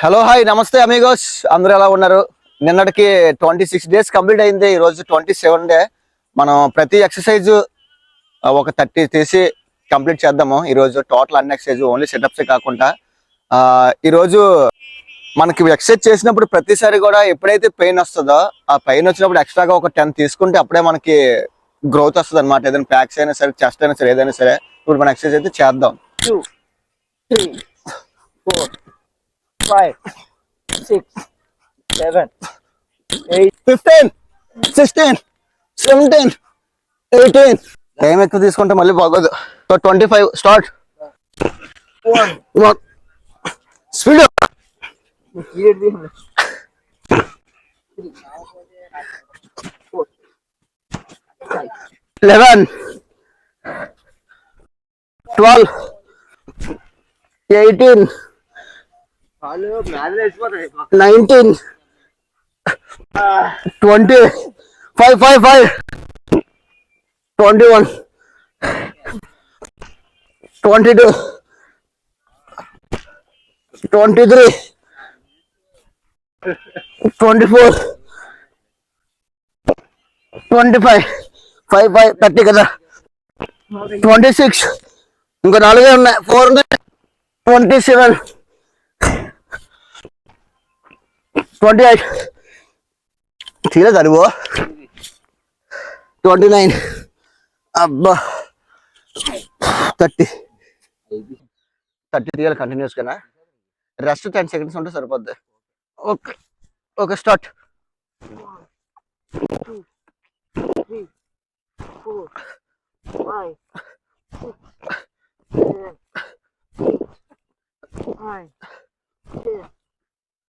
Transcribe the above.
Hello hi నమస్తే Amigos, అందరూ ఎలా ఉన్నారు? నిన్నటికి 26 days కంప్లీట్ అయింది. ఈ రోజు 27 డే. మనం ప్రతి ఎక్సర్సైజ్ ఒక 30 తీసి కంప్లీట్ చేద్దాము. ఈ రోజు టోటల్ అన్ని ఎక్సర్సైజ్, ఓన్లీ సెటప్స్ కాకుండా ఈ రోజు మనకి ఎక్సర్సైజ్ చేసినప్పుడు ప్రతిసారి కూడా ఎప్పుడైతే పెయిన్ వస్తుందో ఆ పెయిన్ వచ్చినప్పుడు ఎక్స్ట్రాగా ఒక 10 తీసుకుంటే అప్పుడే మనకి గ్రోత్ వస్తుంది అనమాట. ఏదైనా ప్యాక్స్ అయినా సరే, చెస్ట్ అయినా సరే, ఏదైనా సరే. ఇప్పుడు మన ఎక్సర్సైజ్ అయితే చేద్దాం. 2, 3, 4, 5, 6, 7, 8, 15, 16, 17, 18. టైం ఎక్కువ తీసుకుంటే మళ్ళీ బాగోదు. 25 స్టార్ట్. 1. స్పీడ్. 11, 12, 18, 19, 20, 5, 21, 22, 23, 24, 25, 30 కదా. 26, ఇంకా 4 ఉన్నాయి. 4 ఉన్నాయి. 27, 28, తీయలేదు అడుగు. 29, అబ్బా 30 తీయాలి కంటిన్యూస్ గానా. రెస్ట్ 10 seconds ఉంటే సరిపోద్ది. Okay okay start. 2, 3, 4, 5, 6, 7, 8, 9, 10,